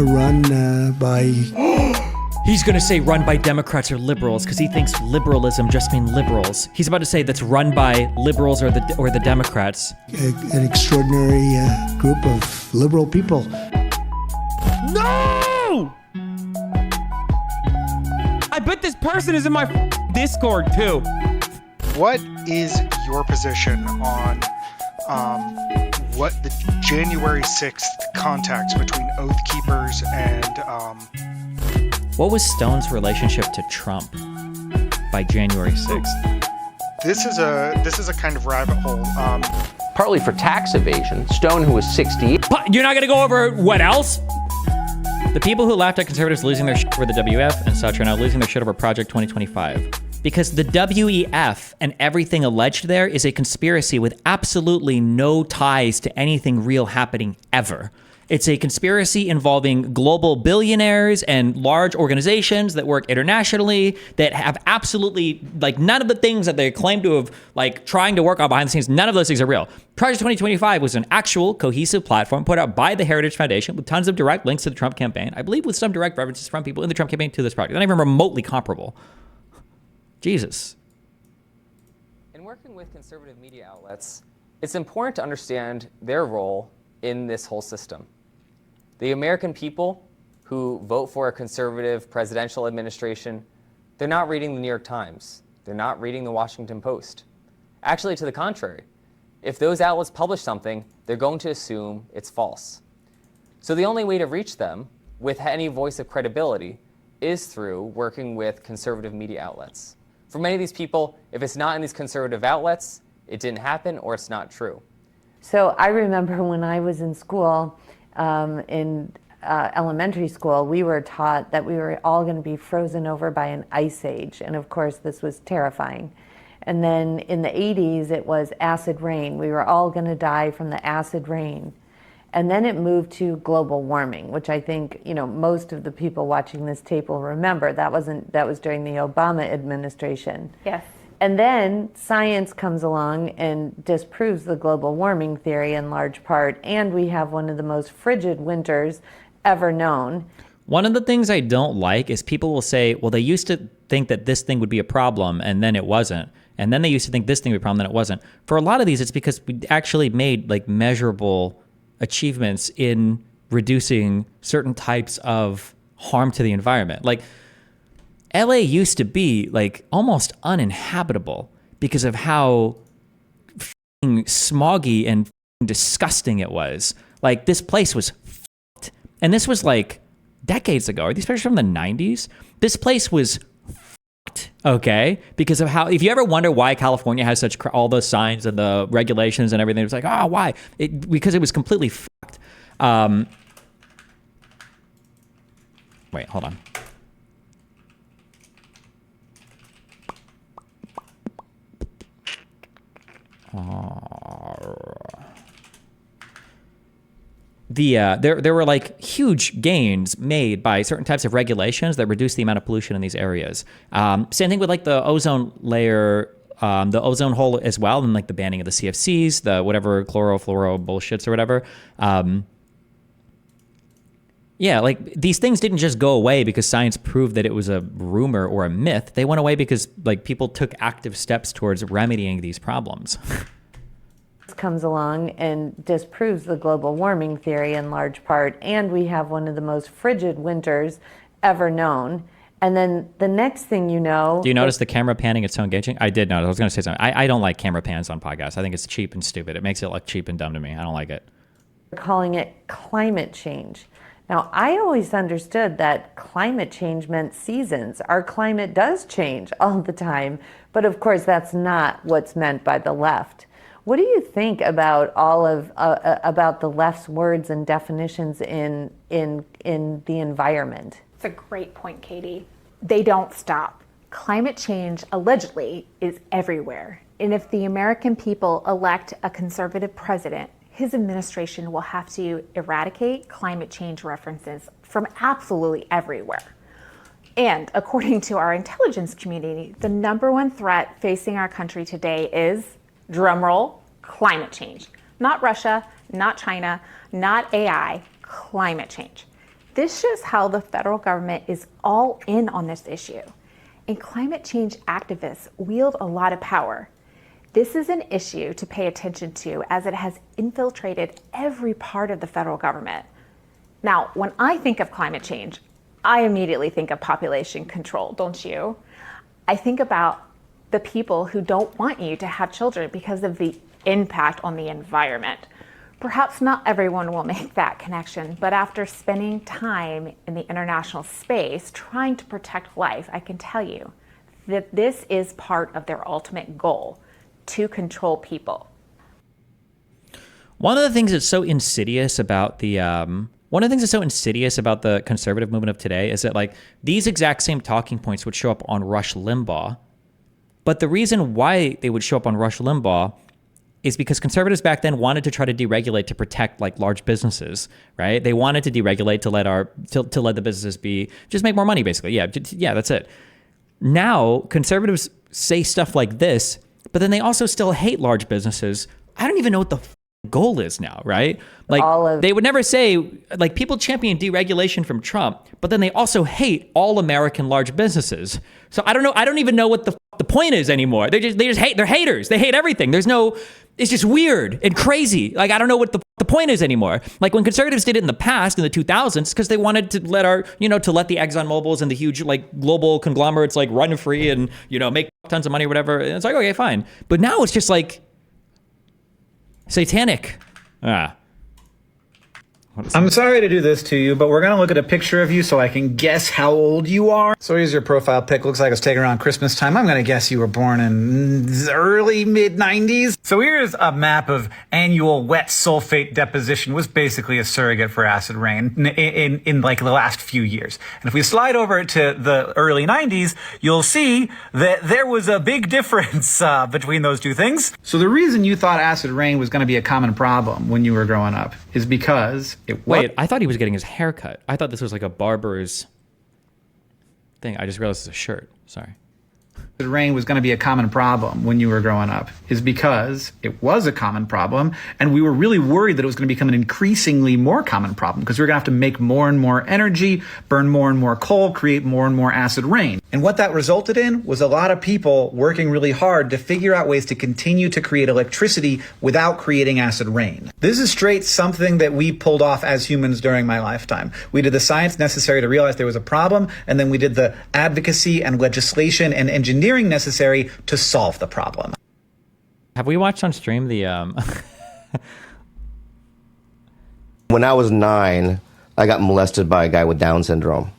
run by... He's going to say run by Democrats or liberals because he thinks liberalism just means liberals. He's about to say that's run by liberals or the Democrats. An extraordinary group of liberal people. No! I bet this person is in my Discord too. What is your position on what the January 6th contacts between Oath Keepers and... What was Stone's relationship to Trump by January 6th? This is a kind of rabbit hole. Partly for tax evasion. Stone, who was 68. You're not going to go over what else? The people who laughed at conservatives losing their shit over the WEF and such are now losing their shit over Project 2025. Because the WEF and everything alleged there is a conspiracy with absolutely no ties to anything real happening ever. It's a conspiracy involving global billionaires and large organizations that work internationally that have absolutely, like, none of the things that they claim to have, like, trying to work on behind the scenes, none of those things are real. Project 2025 was an actual cohesive platform put out by the Heritage Foundation with tons of direct links to the Trump campaign. I believe with some direct references from people in the Trump campaign to this project. Not even remotely comparable. Jesus. In working with conservative media outlets, it's important to understand their role in this whole system. The American people who vote for a conservative presidential administration, they're not reading the New York Times. They're not reading the Washington Post. Actually, to the contrary, if those outlets publish something, they're going to assume it's false. So the only way to reach them with any voice of credibility is through working with conservative media outlets. For many of these people, if it's not in these conservative outlets, it didn't happen or it's not true. So I remember when I was in school, in elementary school, we were taught that we were all going to be frozen over by an ice age. And of course, this was terrifying. And then in the 80s, it was acid rain. We were all going to die from the acid rain. And then it moved to global warming, which I think, you know, most of the people watching this tape will remember. That was during the Obama administration. Yes. And then science comes along and disproves the global warming theory in large part, and we have one of the most frigid winters ever known. One of the things I don't like is people will say, well, they used to think that this thing would be a problem, and then it wasn't. And then they used to think this thing would be a problem, then it wasn't. For a lot of these, it's because we actually made, like, measurable achievements in reducing certain types of harm to the environment. Like, LA used to be, like, almost uninhabitable because of how smoggy and disgusting it was. Like, this place was f***ed. And this was, like, decades ago. Are these pictures from the 90s? This place was f***ed, okay? Because of how, if you ever wonder why California has such, all those signs and the regulations and everything, it's like, oh, why? Because it was completely f***ed. Wait, hold on. There were, like, huge gains made by certain types of regulations that reduce the amount of pollution in these areas. Same thing with, like, the ozone layer, the ozone hole as well, and, like, the banning of the CFCs, the whatever chlorofluoro bullshits or whatever. Yeah, like, these things didn't just go away because science proved that it was a rumor or a myth. They went away because, like, people took active steps towards remedying these problems. Comes along and disproves the global warming theory in large part, and we have one of the most frigid winters ever known. And then the next thing you know... Do you notice the camera panning its so engaging? I did notice. I was going to say something. I don't like camera pans on podcasts. I think it's cheap and stupid. It makes it look cheap and dumb to me. I don't like it. Calling it climate change. Now, I always understood that climate change meant seasons. Our climate does change all the time, but of course that's not what's meant by the left. What do you think about about the left's words and definitions in the environment? It's a great point, Katie. They don't stop. Climate change, allegedly, is everywhere. And if the American people elect a conservative president, his administration will have to eradicate climate change references from absolutely everywhere. And according to our intelligence community, the #1 threat facing our country today is, drumroll, climate change. Not Russia, not China, not AI, climate change. This shows how the federal government is all in on this issue. And climate change activists wield a lot of power. This is an issue to pay attention to as it has infiltrated every part of the federal government. Now, when I think of climate change, I immediately think of population control, don't you? I think about the people who don't want you to have children because of the impact on the environment. Perhaps not everyone will make that connection, but after spending time in the international space trying to protect life, I can tell you that this is part of their ultimate goal, to control people. One of the things that's so insidious about the conservative movement of today is that like these exact same talking points would show up on Rush Limbaugh. But the reason why they would show up on Rush Limbaugh is because conservatives back then wanted to try to deregulate to protect like large businesses, right? They wanted to deregulate to let the businesses just make more money, basically. Yeah, that's it. Now conservatives say stuff like this, but then they also still hate large businesses. I don't even know what the goal is now, right? Like they would never say, like, people champion deregulation from Trump, but then they also hate all American large businesses. So I don't know. I don't even know what the point is anymore. They just hate. They're haters. They hate everything. It's just weird and crazy. Like, I don't know what the point is anymore. Like when conservatives did it in the past, in the 2000s, because they wanted to let the Exxon Mobils and the huge like global conglomerates like run free and, make tons of money or whatever. And it's like, okay, fine. But now it's just like satanic. I'm sorry to do this to you, but we're going to look at a picture of you so I can guess how old you are. So here's your profile pic. Looks like it was taken around Christmas time. I'm going to guess you were born in early mid-90s. So here's a map of annual wet sulfate deposition. It was basically a surrogate for acid rain in like the last few years. And if we slide over to the early 90s, you'll see that there was a big difference between those two things. So the reason you thought acid rain was going to be a common problem when you were growing up is because Wait, I thought he was getting his hair cut. I thought this was like a barber's thing. I just realized it's a shirt. Sorry. The rain was going to be a common problem when you were growing up is because it was a common problem, and we were really worried that it was going to become an increasingly more common problem because we were going to have to make more and more energy, burn more and more coal, create more and more acid rain. And what that resulted in was a lot of people working really hard to figure out ways to continue to create electricity without creating acid rain. This is straight something that we pulled off as humans during my lifetime. We did the science necessary to realize there was a problem, and then we did the advocacy and legislation and engineering necessary to solve the problem. Have we watched on stream the When I was 9, I got molested by a guy with Down syndrome.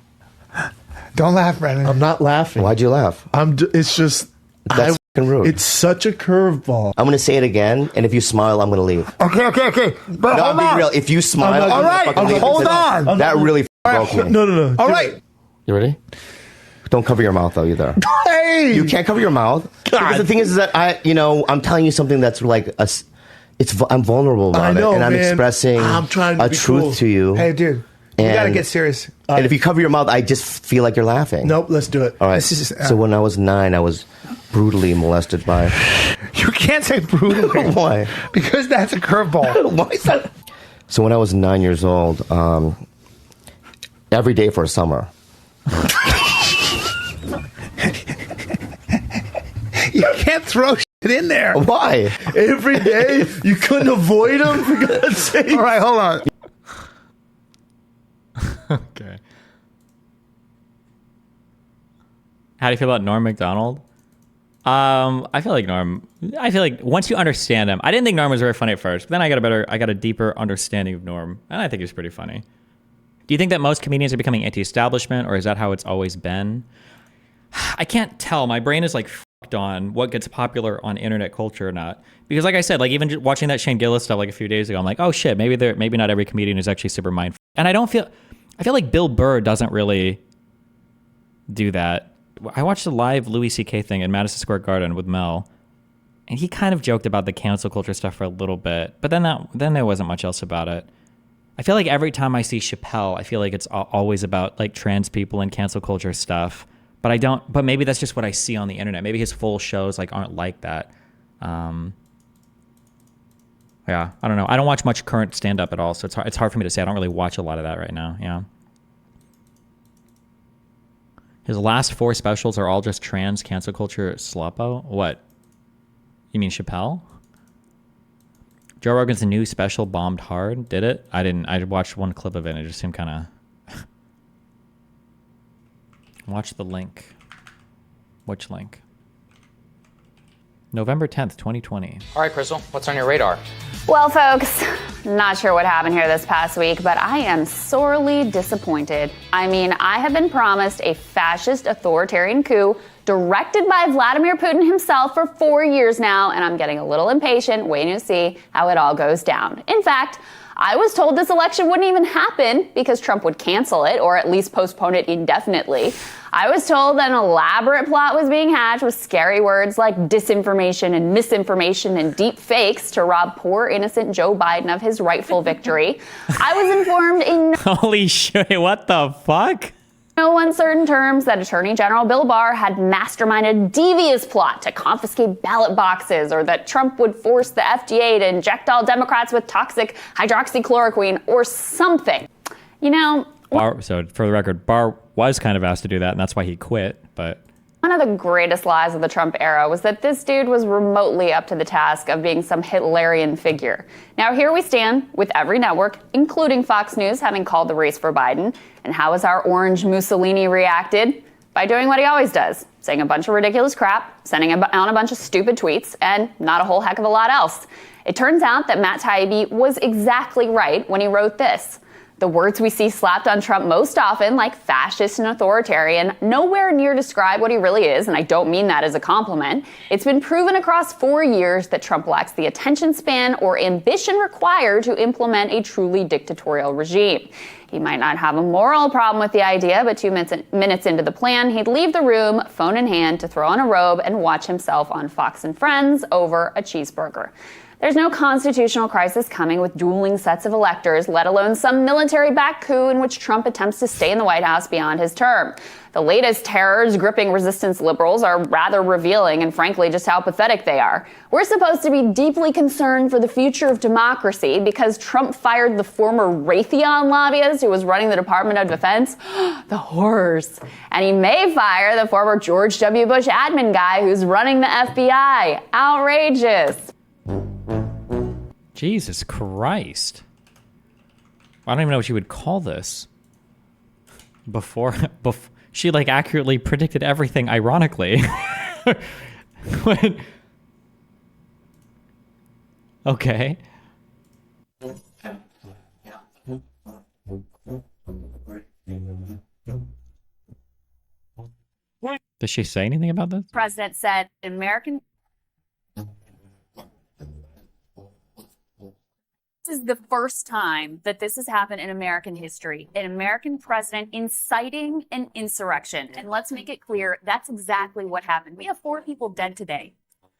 Don't laugh, Brennan. I'm not laughing. Why'd you laugh? It's just That's fucking rude. It's such a curveball. I'm gonna say it again, and if you smile, I'm gonna leave. Okay. But No, hold I'm being on. real. If you smile, All I'm right. gonna fucking leave. Hold on. That really broke me. No. All right. You ready? Don't cover your mouth though either. Hey. You can't cover your mouth. Because the thing is that I'm telling you something that's like I'm vulnerable about I know, it, and I'm man. expressing I'm trying to a be truth cool. to you. Hey, dude. You And- gotta get serious. And if you cover your mouth, I just feel like you're laughing. Nope, let's do it. All right. This is- So when I was 9, I was brutally molested by. You can't say brutally. Why? Because that's a curveball. Why is that? So when I was 9 years old, every day for a summer. You can't throw shit in there. Why? Every day, you couldn't avoid him, for God's sake. All right, hold on. Okay. How do you feel about Norm Macdonald? I feel like once you understand him, I didn't think Norm was very funny at first, but then I got a deeper understanding of Norm, and I think he's pretty funny. Do you think that most comedians are becoming anti-establishment, or is that how it's always been? I can't tell. My brain is like fucked on what gets popular on internet culture or not. Because like I said, like even watching that Shane Gillis stuff like a few days ago, I'm like, oh shit, maybe not every comedian is actually super mindful. And I feel like Bill Burr doesn't really do that. I watched a live Louis C.K. thing in Madison Square Garden with Mel, and he kind of joked about the cancel culture stuff for a little bit, but then there wasn't much else about it. I feel like every time I see Chappelle, I feel like it's always about like trans people and cancel culture stuff. But maybe that's just what I see on the internet. Maybe his full shows like aren't like that. Yeah, I don't know. I don't watch much current stand-up at all, so it's hard for me to say. I don't really watch a lot of that right now. Yeah. His last 4 specials are all just trans cancel culture sloppo. What? You mean Chappelle? Joe Rogan's new special bombed hard. Did it? I didn't. I watched one clip of it and it just seemed kind of... Watch the link. Which link? November 10th, 2020. All right, Crystal, what's on your radar? Well, folks, not sure what happened here this past week, but I am sorely disappointed. I mean, I have been promised a fascist authoritarian coup directed by Vladimir Putin himself for 4 years now, and I'm getting a little impatient waiting to see how it all goes down. In fact, I was told this election wouldn't even happen because Trump would cancel it or at least postpone it indefinitely. I was told that an elaborate plot was being hatched with scary words like disinformation and misinformation and deep fakes to rob poor innocent Joe Biden of his rightful victory. I was informed in Holy shit, what the fuck? no uncertain terms that Attorney General Bill Barr had masterminded a devious plot to confiscate ballot boxes, or that Trump would force the FDA to inject all Democrats with toxic hydroxychloroquine or something. You know, Barr, so for the record, Barr was kind of asked to do that, and that's why he quit, but... One of the greatest lies of the Trump era was that this dude was remotely up to the task of being some Hitlerian figure. Now here we stand with every network, including Fox News, having called the race for Biden. And how has our orange Mussolini reacted? By doing what he always does, saying a bunch of ridiculous crap, sending out a bunch of stupid tweets, and not a whole heck of a lot else. It turns out that Matt Taibbi was exactly right when he wrote this. The words we see slapped on Trump most often, like fascist and authoritarian, nowhere near describe what he really is, and I don't mean that as a compliment. It's been proven across 4 years that Trump lacks the attention span or ambition required to implement a truly dictatorial regime. He might not have a moral problem with the idea, but 2 minutes into the plan, he'd leave the room, phone in hand, to throw on a robe and watch himself on Fox and Friends over a cheeseburger. There's no constitutional crisis coming with dueling sets of electors, let alone some military-backed coup in which Trump attempts to stay in the White House beyond his term. The latest terrors gripping resistance liberals are rather revealing, and frankly, just how pathetic they are. We're supposed to be deeply concerned for the future of democracy because Trump fired the former Raytheon lobbyist who was running the Department of Defense. The horrors. And he may fire the former George W. Bush admin guy who's running the FBI. Outrageous. Jesus Christ. I don't even know what you would call this. Before she like accurately predicted everything, ironically. Okay. Does she say anything about this? President said American... This is the first time that this has happened in American history. An American president inciting an insurrection. And let's make it clear, that's exactly what happened. We have 4 people dead today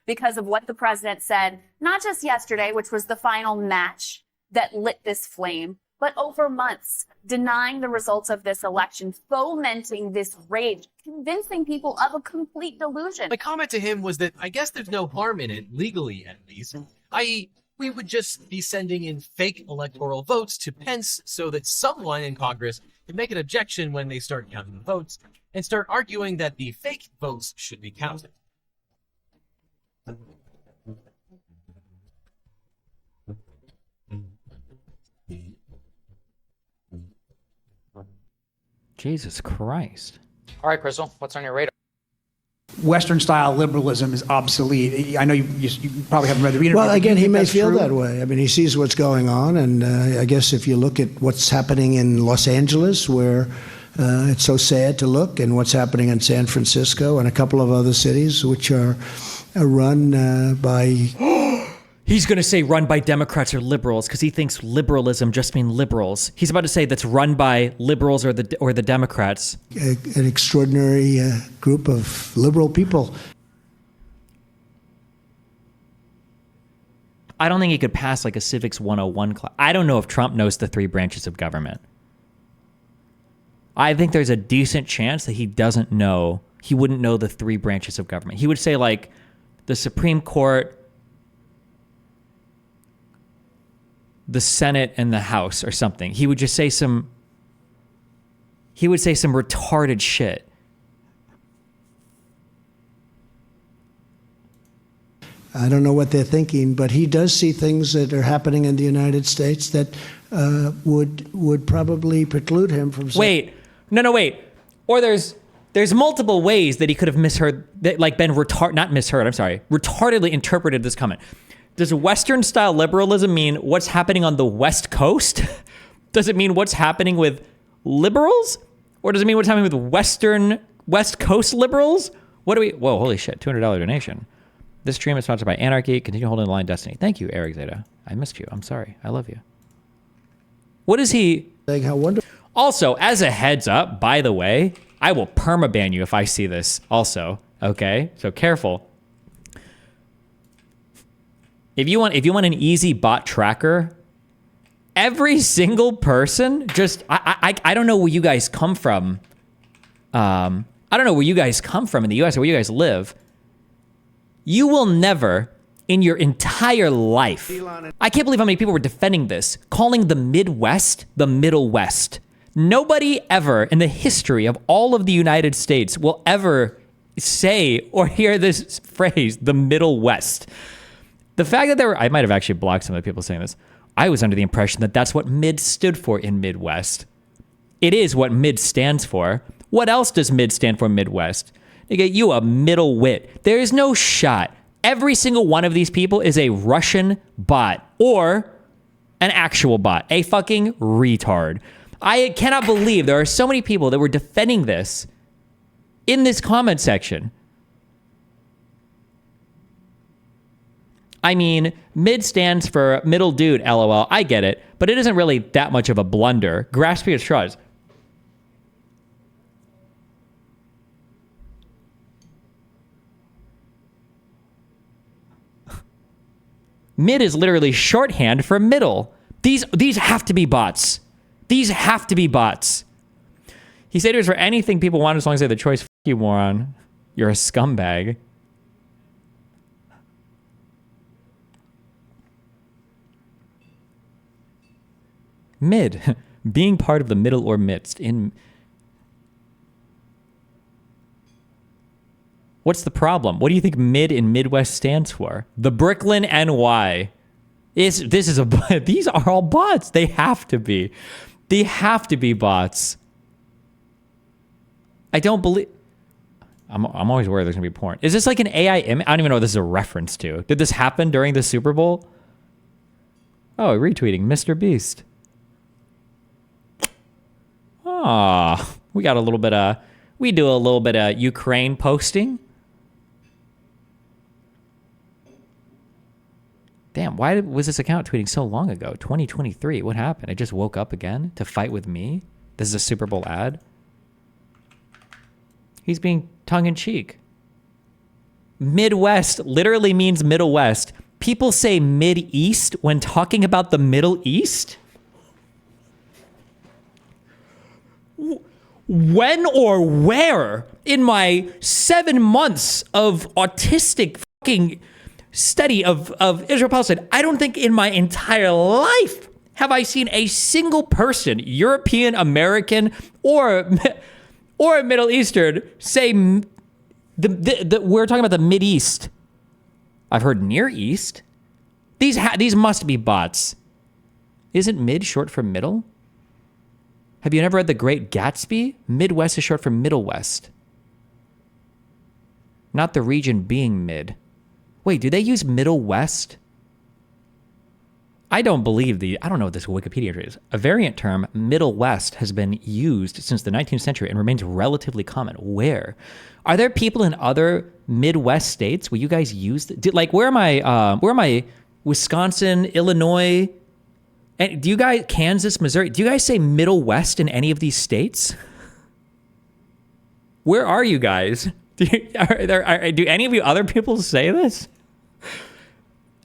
because of what the president said, not just yesterday, which was the final match that lit this flame, but over months, denying the results of this election, fomenting this rage, convincing people of a complete delusion. My comment to him was that I guess there's no harm in it, legally at least, i.e., we would just be sending in fake electoral votes to Pence so that someone in Congress can make an objection when they start counting the votes and start arguing that the fake votes should be counted. Jesus Christ. All right, Crystal, what's on your radar? Western-style liberalism is obsolete. I know you probably haven't read the interview. Well, again, he may that's feel true? that way. I mean, he sees what's going on, and I guess if you look at what's happening in Los Angeles, where it's so sad to look, and what's happening in San Francisco and a couple of other cities, which are run by... He's going to say run by Democrats or liberals because he thinks liberalism just means liberals. He's about to say that's run by liberals or the Democrats. An extraordinary group of liberal people. I don't think he could pass like a Civics 101 class. I don't know if Trump knows the 3 branches of government. I think there's a decent chance that he doesn't know. He wouldn't know the 3 branches of government. He would say like the Supreme Court, the Senate, and the House or something. He would just say some retarded shit. I don't know what they're thinking, but he does see things that are happening in the United States that would probably preclude him from saying. Wait. Or there's multiple ways that he could have retardedly interpreted this comment. Does Western style liberalism mean what's happening on the West Coast? Does it mean what's happening with liberals? Or does it mean what's happening with West Coast liberals? Whoa, holy shit, $200 donation. This stream is sponsored by Anarchy. Continue holding the line, Destiny. Thank you, Eric Zeta. I missed you. I'm sorry. I love you. What is he? Saying how wonderful. Also, as a heads up, by the way, I will permaban you if I see this also. Okay? So careful. If you want an easy bot tracker, every single person, I don't know where you guys come from. I don't know where you guys come from in the US or where you guys live. You will never, in your entire life, I can't believe how many people were defending this, calling the Midwest the Middle West. Nobody ever in the history of all of the United States will ever say or hear this phrase, the Middle West. The fact that I might have actually blocked some of the people saying this. I was under the impression that that's what mid stood for in Midwest. It is what mid stands for. What else does mid stand for Midwest? You a middle wit. There is no shot. Every single one of these people is a Russian bot or an actual bot, a fucking retard. I cannot believe there are so many people that were defending this in this comment section. I mean, mid stands for middle dude, LOL. I get it, but it isn't really that much of a blunder. Grasping at straws. Mid is literally shorthand for middle. These have to be bots. These have to be bots. He said it was for anything people want as long as they have the choice. Fuck you, moron. You're a scumbag. Mid. Being part of the middle or midst. What's the problem? What do you think mid in Midwest stands for? The Brooklyn NY. These are all bots. They have to be. They have to be bots. I don't believe... I'm always worried there's going to be porn. Is this like an AI image? I don't even know what this is a reference to. Did this happen during the Super Bowl? Oh, retweeting Mr. Beast. Ah, we got a little bit of... We do a little bit of Ukraine posting. Damn, why was this account tweeting so long ago? 2023, what happened? It just woke up again to fight with me? This is a Super Bowl ad? He's being tongue-in-cheek. Midwest literally means Middle West. People say Mid-East when talking about the Middle East? When or where in my 7 months of autistic fucking study of Israel-Palestine, I don't think in my entire life have I seen a single person, European, American, or Middle Eastern, say we're talking about the Mid-East. I've heard Near East. These must be bots. Isn't mid short for middle? Have you never read The Great Gatsby? Midwest is short for Middle West. Not the region being mid. Wait, do they use Middle West? I don't believe I don't know what this Wikipedia entry is. A variant term, Middle West, has been used since the 19th century and remains relatively common. Where? Are there people in other Midwest states where you guys use... where am I? Wisconsin, Illinois... And do you guys, Kansas, Missouri, do you guys say Middle West in any of these states? Where are you guys? Do any of you other people say this?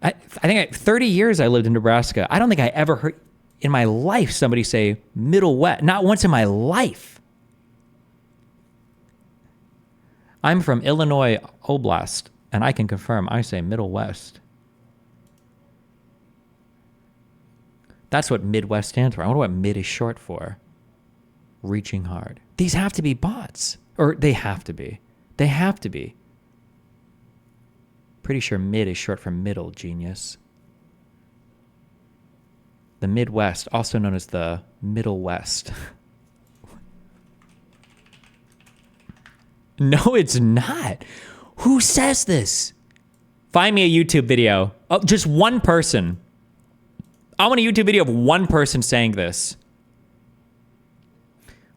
I think 30 years I lived in Nebraska. I don't think I ever heard in my life somebody say Middle West. Not once in my life. I'm from Illinois Oblast, and I can confirm I say Middle West. That's what Midwest stands for. I wonder what mid is short for. Reaching hard. These have to be bots. Or they have to be. They have to be. Pretty sure mid is short for middle, genius. The Midwest, also known as the Middle West. No, it's not. Who says this? Find me a YouTube video. Oh, just one person. I want a YouTube video of one person saying this.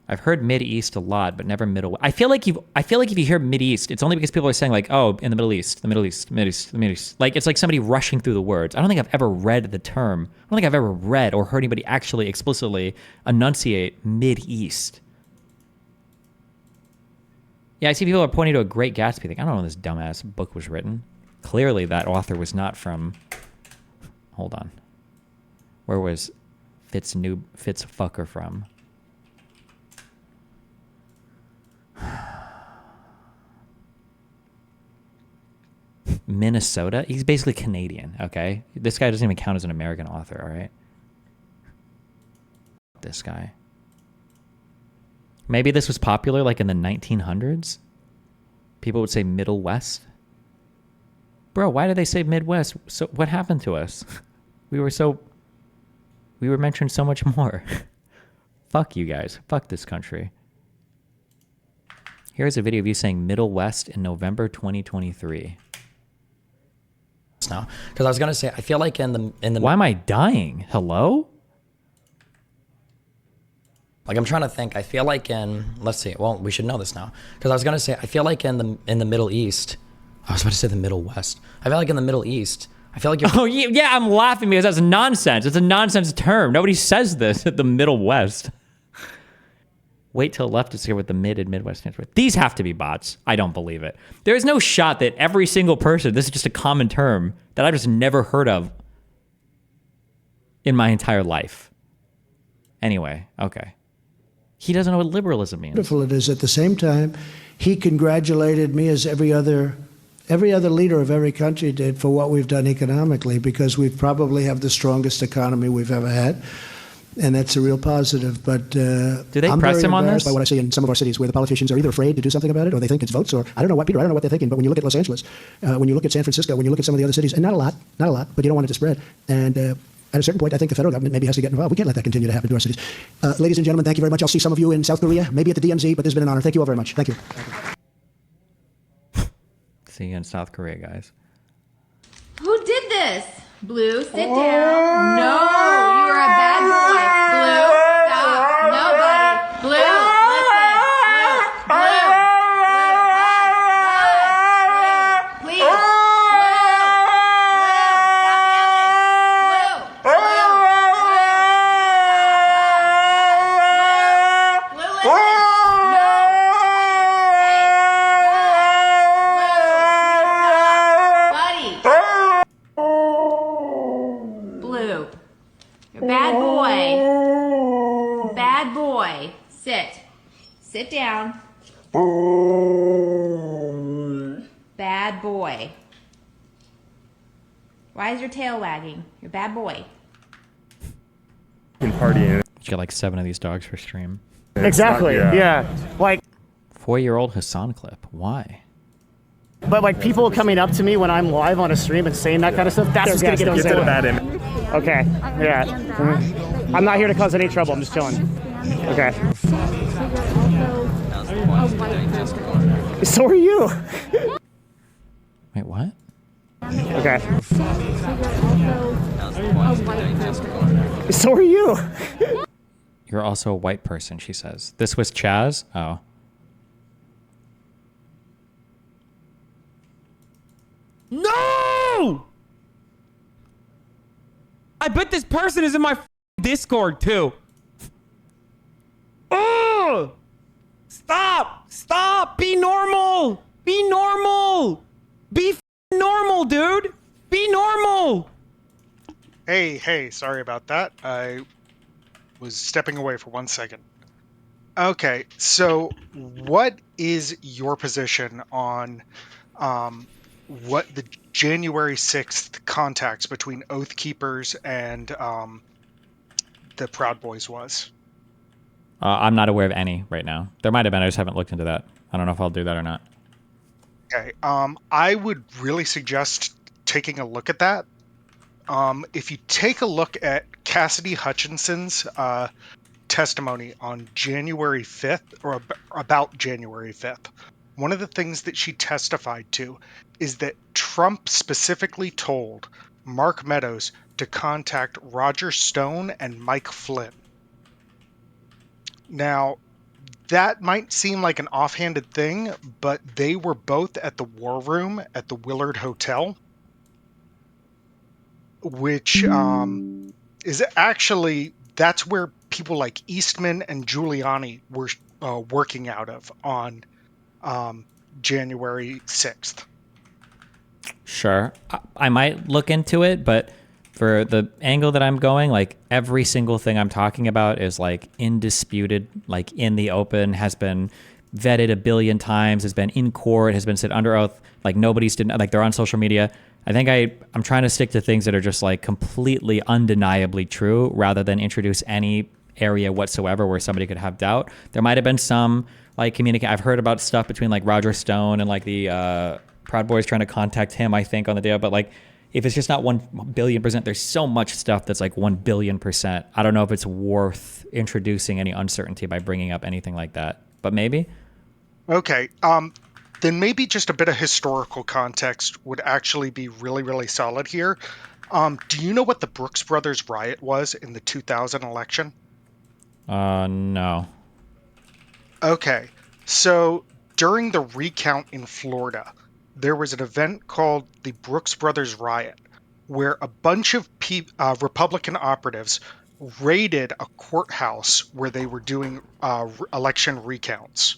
I've heard Mid-East a lot, but never Middle. I feel like if you hear Mid-East, it's only because people are saying like, oh, in the Middle East, the Middle East, the Middle East, the Middle East. Like, it's like somebody rushing through the words. I don't think I've ever read the term. I don't think I've ever read or heard anybody actually explicitly enunciate Mid-East. Yeah, I see people are pointing to a Great Gatsby thing. I don't know when this dumbass book was written. Clearly that author was not from... Hold on. Where was Fitzfucker from? Minnesota? He's basically Canadian, okay? This guy doesn't even count as an American author, all right? This guy. Maybe this was popular like in the 1900s? People would say Middle West? Bro, why did they say Midwest? So what happened to us? We were mentioned so much more. Fuck you guys. Fuck this country. Here's a video of you saying Middle West in November 2023. Now, because I was gonna say, I feel like in the Why am I dying? Hello? Like, I'm trying to think. I feel like let's see. Well, we should know this now, because I was gonna say, I feel like in the Middle East. I was about to say the Middle West. I feel like in the Middle East. I feel like you're. Oh yeah, I'm laughing because that's nonsense. It's a nonsense term. Nobody says this at the Middle West. Wait till leftists hear what the mid and Midwest stands for. These have to be bots. I don't believe it. There is no shot that every single person, this is just a common term that I've just never heard of in my entire life. Anyway, okay. He doesn't know what liberalism means. Beautiful it is. At the same time, he congratulated me as every other leader of every country did for what we've done economically, because we probably have the strongest economy we've ever had. And that's a real positive. But do they I'm press very him on embarrassed this? by what I see in some of our cities where the politicians are either afraid to do something about it, or they think it's votes, or I don't know what, Peter, I don't know what they're thinking. But when you look at Los Angeles, when you look at San Francisco, when you look at some of the other cities, and not a lot, but you don't want it to spread. And at a certain point, I think the federal government maybe has to get involved. We can't let that continue to happen to our cities. Ladies and gentlemen, thank you very much. I'll see some of you in South Korea, maybe at the DMZ, but this has been an honor. Thank you all very much. Thank you. See you in South Korea, guys. Who did this? Blue, sit down. No, you are a bad boy. Blue, stop. Nobody. Blue, listen. Blue, Blue, please. Blue, Blue, you're a bad boy. Bad boy. Sit. Sit down. Bad boy. Why is your tail wagging? You're a bad boy. Partying. She got like 7 of these dogs for stream. Exactly. Yeah. Like 4-year-old Hassan clip. Why? But like people coming up to me when I'm live on a stream and saying that kind of stuff, that's what's gonna get me. Okay. Yeah. I'm not here to cause any trouble. I'm just chilling. Okay. So are you. Wait, what? Okay. So are you. You're also a white person, she says. This was Chaz? Oh. No! I bet this person is in my Discord too. Oh! Stop! Stop! Be normal! Be normal! Be normal, dude! Be normal! Hey, sorry about that. I was stepping away for 1 second. Okay, so what is your position on what the January 6th contacts between Oath Keepers and the Proud Boys was? I'm not aware of any right now. There might have been. I just haven't looked into that. I don't know if I'll do that or not. Okay. I would really suggest taking a look at that. If you take a look at Cassidy Hutchinson's testimony on January 5th, or about January 5th, one of the things that she testified to is that Trump specifically told Mark Meadows to contact Roger Stone and Mike Flynn. Now, that might seem like an offhanded thing, but they were both at the War Room at the Willard Hotel, which is actually, that's where people like Eastman and Giuliani were working out of on January 6th. Sure. I might look into it, but for the angle that I'm going, like every single thing I'm talking about is like indisputed, like in the open, has been vetted a billion times, has been in court, has been said under oath, like nobody's didn't, like they're on social media. I think I'm trying to stick to things that are just like completely undeniably true rather than introduce any area whatsoever where somebody could have doubt. There might have been some like communicate. I've heard about stuff between like Roger Stone and like the Proud Boys trying to contact him, I think, on the day, but like if it's just not 1 billion%, there's so much stuff that's like 1 billion%. I don't know if it's worth introducing any uncertainty by bringing up anything like that, but maybe. Okay. Then maybe just a bit of historical context would actually be really, really solid here. Do you know what the Brooks Brothers riot was in the 2000 election? No. Okay. So during the recount in Florida, there was an event called the Brooks Brothers riot, where a bunch of Republican operatives raided a courthouse where they were doing election recounts.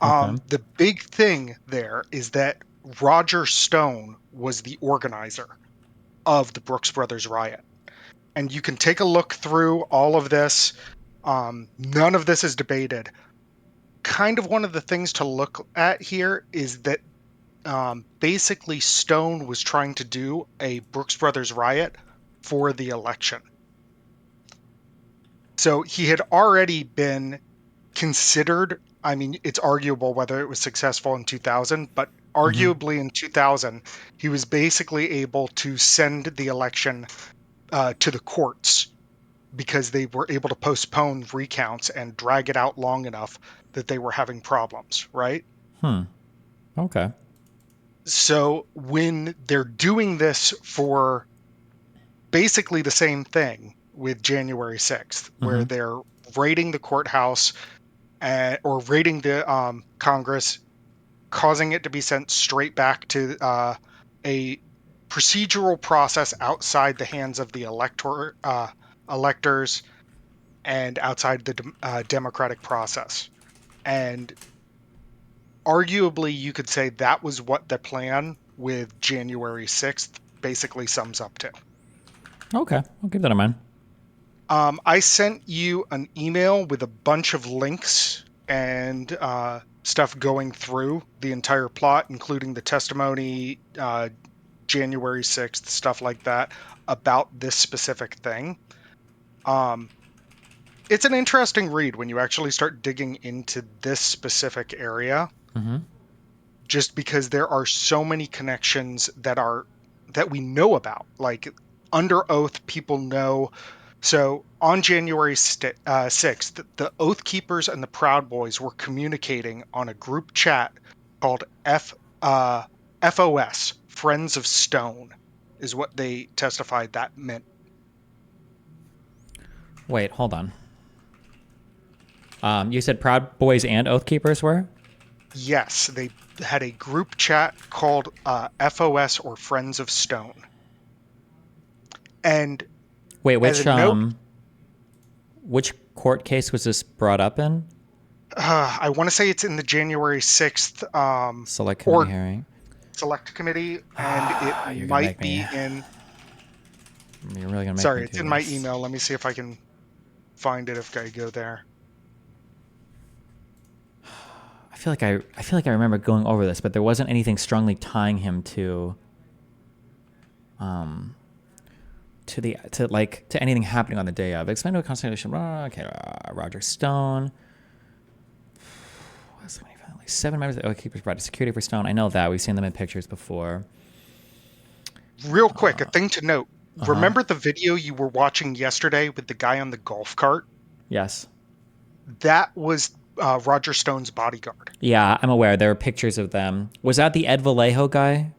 The big thing there is that Roger Stone was the organizer of the Brooks Brothers riot. And you can take a look through all of this. None of this is debated. Kind of one of the things to look at here is that basically Stone was trying to do a Brooks Brothers riot for the election. So he had already been considered, I mean, it's arguable whether it was successful in 2000, but arguably in 2000, he was basically able to send the election to the courts because they were able to postpone recounts and drag it out long enough that they were having problems, right? Okay. So when they're doing this for basically the same thing with January 6th, where they're raiding the courthouse or raiding the Congress, causing it to be sent straight back to a procedural process outside the hands of the electors and outside the democratic process. And arguably, you could say that was what the plan with January 6th basically sums up to. Okay, I'll keep that in mind. I sent you an email with a bunch of links and stuff going through the entire plot, including the testimony, January 6th, stuff like that, about this specific thing. It's an interesting read when you actually start digging into this specific area, just because there are so many connections that we know about. Like under oath, people know. So on January 6th, the Oath Keepers and the Proud Boys were communicating on a group chat called FOS, Friends of Stone, is what they testified that meant. Wait, hold on. You said Proud Boys and Oath Keepers were? Yes, they had a group chat called FOS, or Friends of Stone. And wait, which court case was this brought up in? I want to say it's in the January 6th Select Committee hearing. Select Committee, and it might be in. You're really gonna make Sorry, me it's do in my this. email. Let me see if I can find it if I go there. I feel like I remember going over this, but there wasn't anything strongly tying him to anything happening on the day of. Explain to a constitution. Okay, Roger Stone. 7 members of the Oath Keepers provided security for Stone. I know that. We've seen them in pictures before. Real quick, a thing to note. Remember the video you were watching yesterday with the guy on the golf cart? Yes. That was Roger Stone's bodyguard. Yeah, I'm aware. There are pictures of them. Was that the Ed Vallejo guy?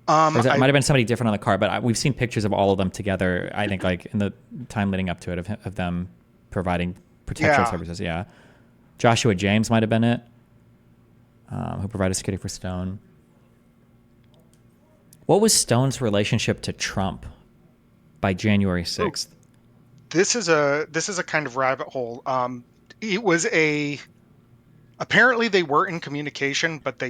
Or might have been somebody different on the cart, but we've seen pictures of all of them together, I think, like in the time leading up to it, of them providing protection services. Yeah. Joshua James might have been it, who provided security for Stone. What was Stone's relationship to Trump by January 6th? This is a kind of rabbit hole. It was apparently they were in communication, but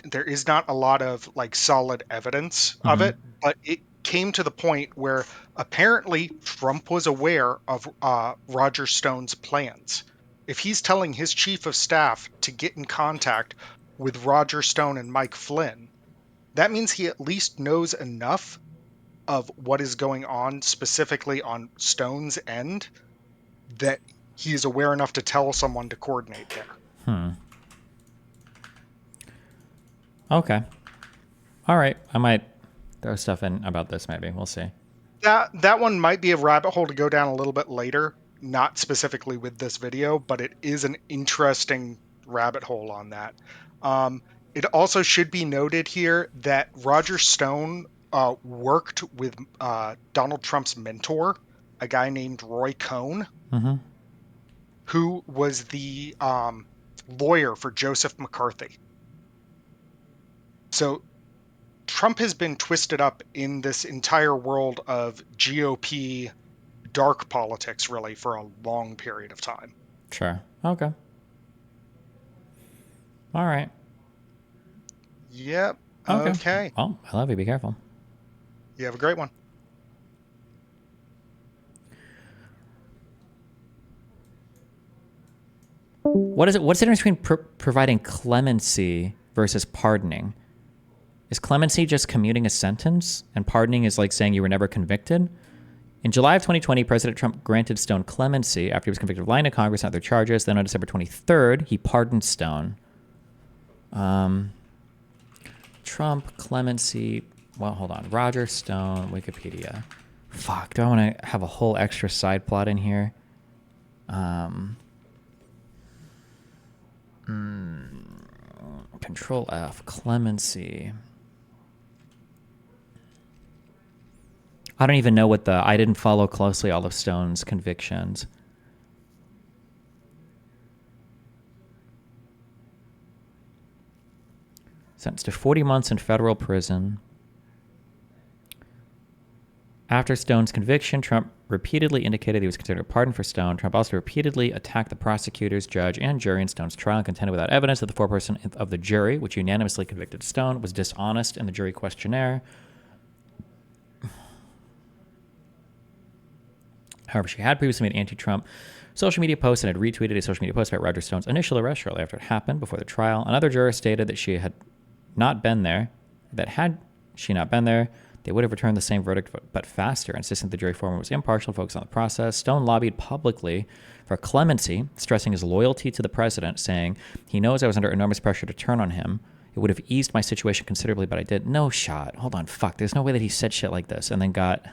there is not a lot of like solid evidence of it. But it came to the point where apparently Trump was aware of Roger Stone's plans. If he's telling his chief of staff to get in contact with Roger Stone and Mike Flynn, that means he at least knows enough of what is going on specifically on Stone's end that he is aware enough to tell someone to coordinate there. Okay. All right. I might throw stuff in about this maybe. We'll see. That one might be a rabbit hole to go down a little bit later, not specifically with this video, but it is an interesting rabbit hole on that. It also should be noted here that Roger Stone worked with Donald Trump's mentor, a guy named Roy Cohn, who was the lawyer for Joseph McCarthy. So Trump has been twisted up in this entire world of GOP dark politics, really, for a long period of time. Sure. Okay. All right. Yep. Okay. Well, I love you. Be careful. You have a great one. What's the difference between providing clemency versus pardoning? Is clemency just commuting a sentence, and pardoning is like saying you were never convicted? In July of 2020, President Trump granted Stone clemency after he was convicted of lying to Congress and other charges. Then on December 23rd, he pardoned Stone. Trump, clemency. Well, hold on. Roger Stone, Wikipedia. Fuck, do I want to have a whole extra side plot in here? Control F, clemency. I don't even know I didn't follow closely all of Stone's convictions. Sentenced to 40 months in federal prison. After Stone's conviction, Trump repeatedly indicated he was considering a pardon for Stone. Trump also repeatedly attacked the prosecutors, judge, and jury in Stone's trial and contended without evidence that the foreperson of the jury, which unanimously convicted Stone, was dishonest in the jury questionnaire. However, she had previously made anti-Trump social media posts and had retweeted a social media post about Roger Stone's initial arrest shortly after it happened before the trial. Another juror stated that she had not been there, that had she not been there, they would have returned the same verdict, but faster, insisting the jury foreman was impartial, focused on the process. Stone lobbied publicly for clemency, stressing his loyalty to the president, saying, he knows I was under enormous pressure to turn on him. It would have eased my situation considerably, but I did. No shot. Hold on, fuck. There's no way that he said shit like this and then got...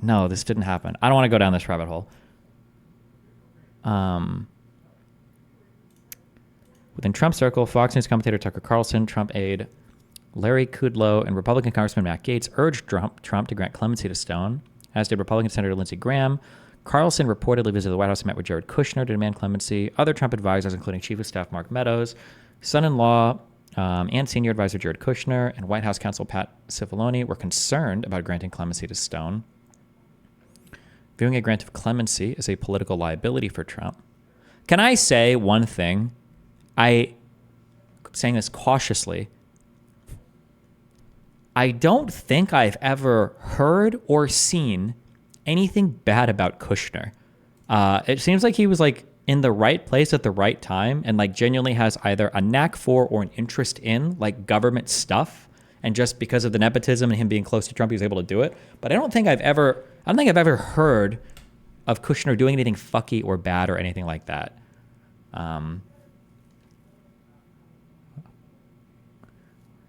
No, this didn't happen. I don't want to go down this rabbit hole. Within Trump's circle, Fox News commentator Tucker Carlson, Trump aide Larry Kudlow, and Republican Congressman Matt Gaetz urged Trump to grant clemency to Stone, as did Republican Senator Lindsey Graham. Carlson reportedly visited the White House and met with Jared Kushner to demand clemency. Other Trump advisors, including Chief of Staff Mark Meadows, son-in-law and senior advisor Jared Kushner, and White House counsel Pat Cipollone, were concerned about granting clemency to Stone, viewing a grant of clemency as a political liability for Trump. Can I say one thing? I'm saying this cautiously. I don't think I've ever heard or seen anything bad about Kushner. It seems like he was like in the right place at the right time and like genuinely has either a knack for or an interest in like government stuff. And just because of the nepotism and him being close to Trump, he was able to do it. But I don't think I've ever heard of Kushner doing anything fucky or bad or anything like that.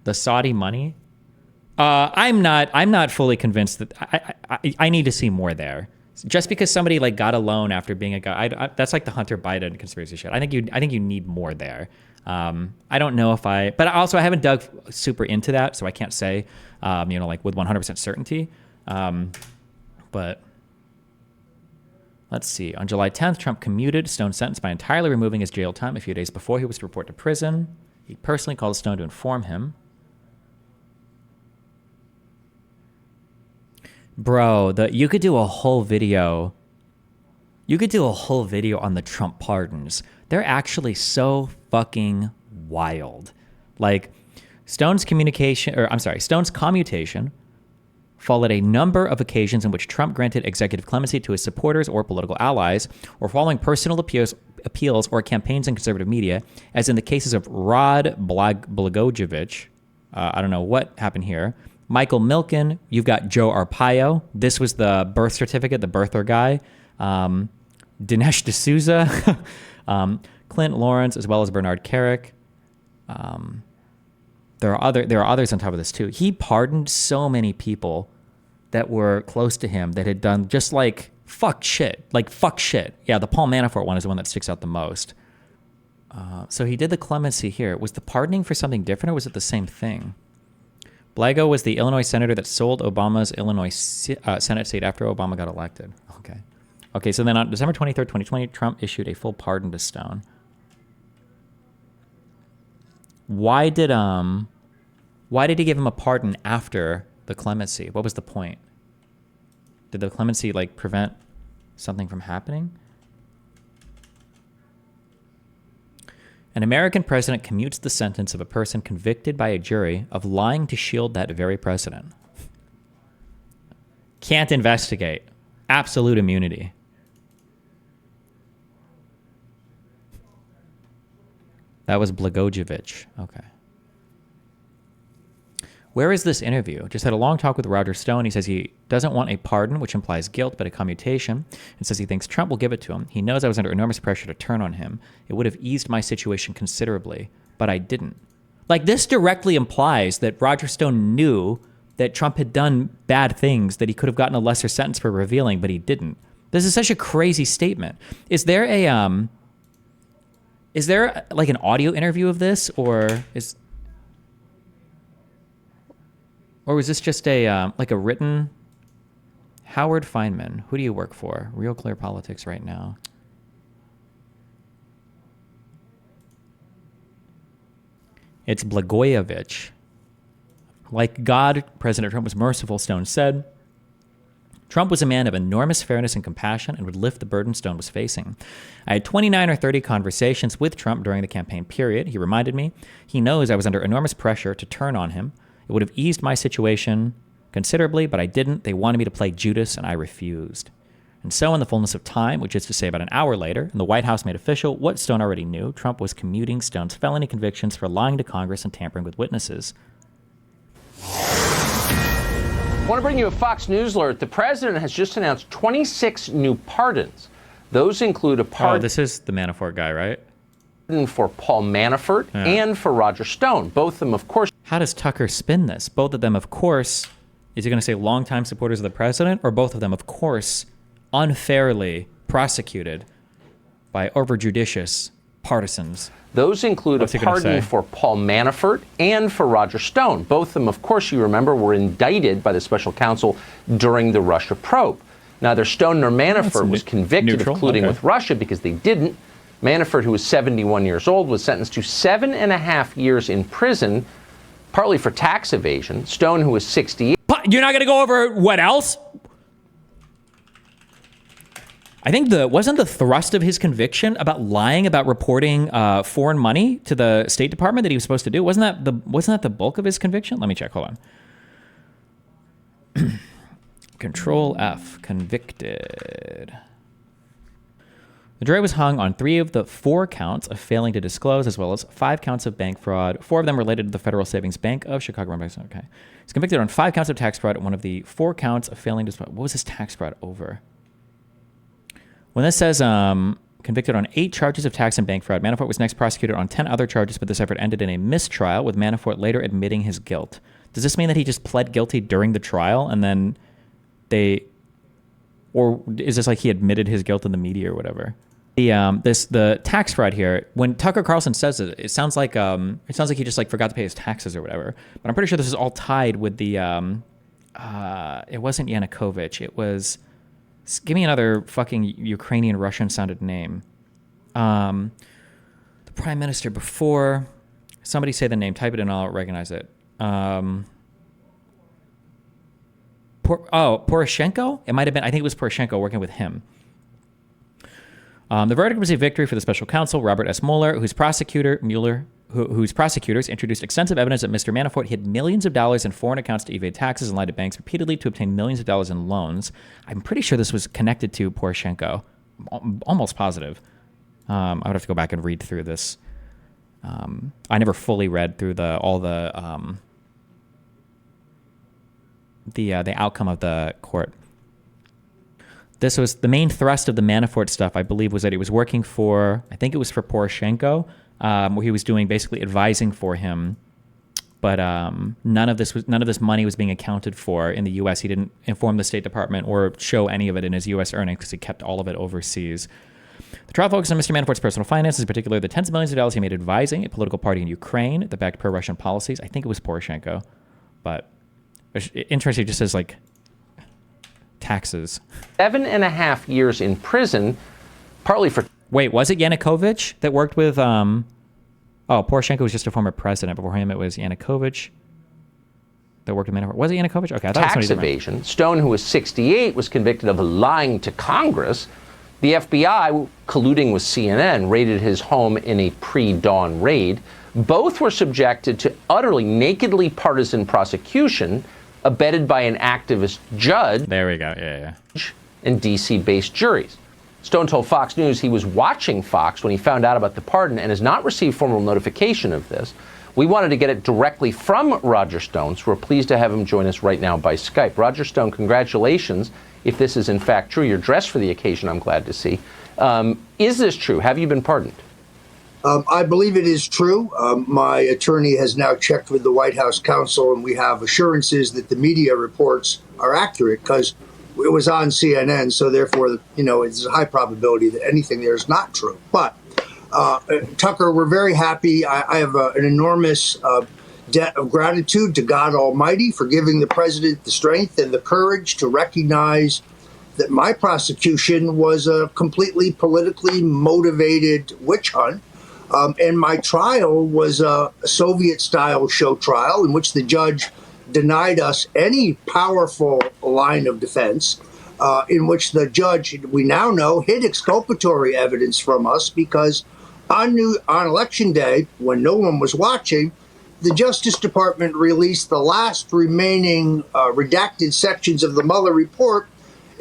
The Saudi money. I'm not fully convinced that I need to see more there. Just because somebody like got a loan after being a guy, that's like the Hunter Biden conspiracy shit. I think you need more there. I don't know but also I haven't dug super into that, so I can't say, like with 100% certainty. But let's see. On July 10th, Trump commuted Stone's sentence by entirely removing his jail time a few days before he was to report to prison. He personally called Stone to inform him. Bro, you could do a whole video. You could do a whole video on the Trump pardons. They're actually so fucking wild. Like, Stone's commutation followed a number of occasions in which Trump granted executive clemency to his supporters or political allies, or following personal appeals or campaigns in conservative media, as in the cases of Rod Blagojevich. I don't know what happened here. Michael Milken, you've got Joe Arpaio. This was the birth certificate, the birther guy. Dinesh D'Souza, Clint Lawrence, as well as Bernard Carrick. There are others on top of this too. He pardoned so many people that were close to him that had done just like fuck shit. Yeah, the Paul Manafort one is the one that sticks out the most. So he did the clemency here. Was the pardoning for something different, or was it the same thing? Blago was the Illinois senator that sold Obama's Illinois Senate seat after Obama got elected. Okay, so then on December 23rd, 2020, Trump issued a full pardon to Stone. Why did he give him a pardon after the clemency? What was the point? Did the clemency like prevent something from happening? An American president commutes the sentence of a person convicted by a jury of lying to shield that very president. Can't investigate. Absolute immunity. That was Blagojevich. Okay. Where is this interview? Just had a long talk with Roger Stone. He says he doesn't want a pardon, which implies guilt, but a commutation, and says he thinks Trump will give it to him. He knows I was under enormous pressure to turn on him. It would have eased my situation considerably, but I didn't. Like, this directly implies that Roger Stone knew that Trump had done bad things, that he could have gotten a lesser sentence for revealing, but he didn't. This is such a crazy statement. Is there like an audio interview of this, or was this just a like a written? Howard Feynman, who do you work for? Real Clear Politics right now. It's Blagojevich. Like God, President Trump was merciful, Stone said. Trump was a man of enormous fairness and compassion and would lift the burden Stone was facing. I had 29 or 30 conversations with Trump during the campaign period. He reminded me. He knows I was under enormous pressure to turn on him. It would have eased my situation considerably, but I didn't. They wanted me to play Judas, and I refused. And so in the fullness of time, which is to say about an hour later, and the White House made official what Stone already knew, Trump was commuting Stone's felony convictions for lying to Congress and tampering with witnesses. I want to bring you a Fox News alert. The president has just announced 26 new pardons. Those include a pardon. Oh, this is the Manafort guy, right? For Paul Manafort and for Roger Stone. Both of them, of course. How does Tucker spin this? Both of them, of course. Is he going to say longtime supporters of the president, or both of them, of course, unfairly prosecuted by overjudicious partisans? Those include a pardon for Paul Manafort and for Roger Stone. Both of them, of course, you remember, were indicted by the special counsel during the Russia probe. Neither Stone nor Manafort was convicted of colluding with Russia because they didn't. Manafort, who was 71 years old, was sentenced to 7.5 years in prison, partly for tax evasion. Stone, who was 68. You're not going to go over what else? I think wasn't the thrust of his conviction about lying about reporting foreign money to the State Department that he was supposed to do? Wasn't that the bulk of his conviction? Let me check. Hold on. Control F. Convicted. The jury was hung on 3 of the 4 counts of failing to disclose, as well as 5 counts of bank fraud. 4 of them related to the Federal Savings Bank of Chicago. Okay. He's convicted on 5 counts of tax fraud and 1 of the 4 counts of failing to disclose. What was his tax fraud over? When this says Convicted on 8 charges of tax and bank fraud, Manafort was next prosecuted on 10 other charges, but this effort ended in a mistrial, with Manafort later admitting his guilt. Does this mean that he just pled guilty during the trial and then or is this like he admitted his guilt in the media or whatever? The tax fraud here, when Tucker Carlson says it, it sounds like he just like forgot to pay his taxes or whatever. But I'm pretty sure this is all tied with the it wasn't Yanukovych. It was, give me another fucking Ukrainian Russian sounded name. The prime minister before, somebody say the name, type it in, I'll recognize it. Poroshenko? It might have been, I think it was Poroshenko working with him. The verdict was a victory for the special counsel, Robert S. Mueller, whose prosecutors introduced extensive evidence that Mr. Manafort hid millions of dollars in foreign accounts to evade taxes and lied to banks repeatedly to obtain millions of dollars in loans. I'm pretty sure this was connected to Poroshenko. Almost positive. I would have to go back and read through this. I never fully read through all the outcome of the court. This was the main thrust of the Manafort stuff, I believe, was that he was working for, I think it was for Poroshenko, where he was doing basically advising for him. But none of this money was being accounted for in the U.S. He didn't inform the State Department or show any of it in his U.S. earnings because he kept all of it overseas. The trial focused on Mr. Manafort's personal finances, particularly the tens of millions of dollars he made advising a political party in Ukraine that backed pro-Russian policies. I think it was Poroshenko, but interesting. It just says like taxes. 7.5 years in prison, partly for... Wait, was it Yanukovych that worked with... Poroshenko was just a former president. Before him, it was Yanukovych that worked with Manafort. Was it Yanukovych? Okay, I thought tax evasion. Stone, who was 68, was convicted of lying to Congress. The FBI, colluding with CNN, raided his home in a pre-dawn raid. Both were subjected to utterly nakedly partisan prosecution, abetted by an activist judge. There we go. Yeah. And D.C.-based juries. Stone told Fox News he was watching Fox when he found out about the pardon and has not received formal notification of this. We wanted to get it directly from Roger Stone, so we're pleased to have him join us right now by Skype. Roger Stone, congratulations. If this is in fact true, you're dressed for the occasion, I'm glad to see. Is this true? Have you been pardoned? I believe it is true. My attorney has now checked with the White House counsel, and we have assurances that the media reports are accurate because it was on CNN. So therefore, it's a high probability that anything there is not true. But Tucker, we're very happy. I have an enormous debt of gratitude to God Almighty for giving the president the strength and the courage to recognize that my prosecution was a completely politically motivated witch hunt. And my trial was a Soviet-style show trial in which the judge denied us any powerful line of defense, in which the judge, we now know, hid exculpatory evidence from us because on Election Day, when no one was watching, the Justice Department released the last remaining redacted sections of the Mueller report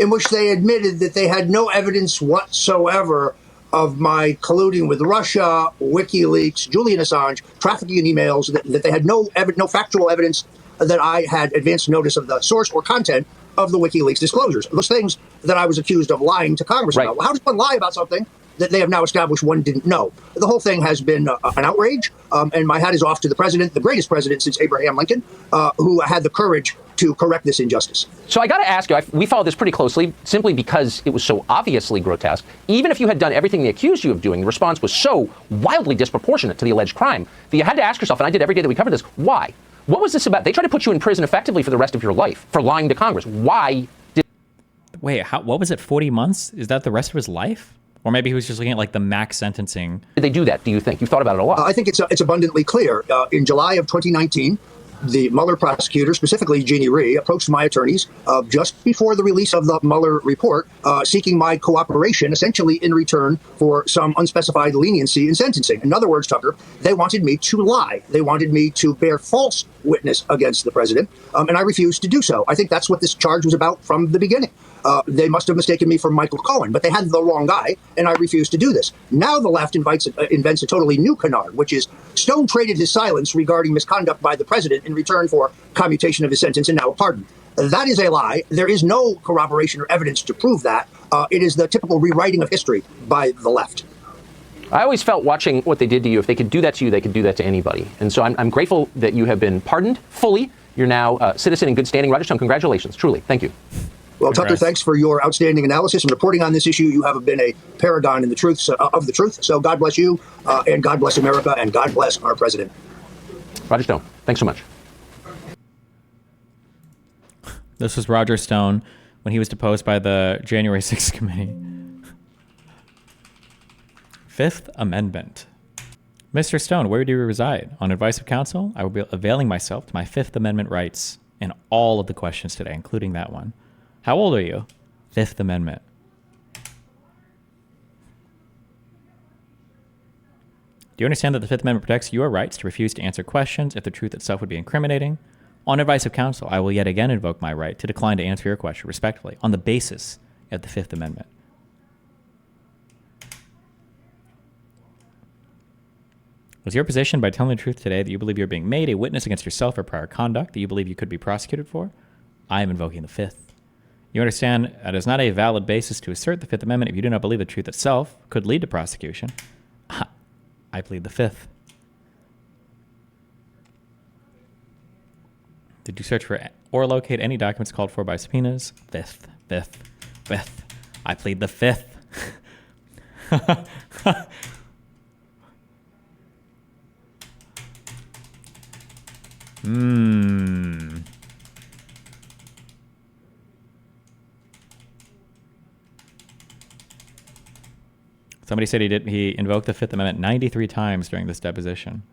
in which they admitted that they had no evidence whatsoever of my colluding with Russia, WikiLeaks, Julian Assange, trafficking in emails, that they had no factual evidence that I had advanced notice of the source or content of the WikiLeaks disclosures. Those things that I was accused of lying to Congress about. How does one lie about something that they have now established one didn't know? The whole thing has been an outrage, and my hat is off to the president, the greatest president since Abraham Lincoln, who had the courage to correct this injustice. So I got to ask you, we followed this pretty closely simply because it was so obviously grotesque. Even if you had done everything they accused you of doing, the response was so wildly disproportionate to the alleged crime that you had to ask yourself, and I did every day that we covered this, why? What was this about? They tried to put you in prison effectively for the rest of your life for lying to Congress. Why did... Wait, what was it, 40 months? Is that the rest of his life? Or maybe he was just looking at like the max sentencing. Did they do that, do you think? You've thought about it a lot. I think it's abundantly clear. In July of 2019, the Mueller prosecutor, specifically Jeannie Rhee, approached my attorneys just before the release of the Mueller report, seeking my cooperation, essentially in return for some unspecified leniency in sentencing. In other words, Tucker, they wanted me to lie. They wanted me to bear false witness against the president, and I refused to do so. I think that's what this charge was about from the beginning. They must have mistaken me for Michael Cohen, but they had the wrong guy, and I refused to do this. Now the left invents a totally new canard, which is Stone traded his silence regarding misconduct by the president in return for commutation of his sentence and now a pardon. That is a lie. There is no corroboration or evidence to prove that. It is the typical rewriting of history by the left. I always felt watching what they did to you, if they could do that to you, they could do that to anybody. And so I'm grateful that you have been pardoned fully. You're now a citizen in good standing. Roger Stone, congratulations, truly. Thank you. Well, Tucker, thanks for your outstanding analysis and reporting on this issue. You have been a paragon in the truth of the truth. So God bless you, and God bless America, and God bless our president. Roger Stone, thanks so much. This was Roger Stone when he was deposed by the January 6th committee. Fifth Amendment. Mr. Stone, where do you reside? On advice of counsel, I will be availing myself to my Fifth Amendment rights in all of the questions today, including that one. How old are you? Fifth Amendment. Do you understand that the Fifth Amendment protects your rights to refuse to answer questions if the truth itself would be incriminating? On advice of counsel, I will yet again invoke my right to decline to answer your question respectfully on the basis of the Fifth Amendment. Was your position by telling the truth today that you believe you're being made a witness against yourself for prior conduct that you believe you could be prosecuted for? I am invoking the Fifth. You understand that it is not a valid basis to assert the Fifth Amendment if you do not believe the truth itself could lead to prosecution. I plead the Fifth. Did you search for or locate any documents called for by subpoenas? Fifth. Fifth. Fifth. I plead the Fifth. Somebody said he invoked the Fifth Amendment 93 times during this deposition.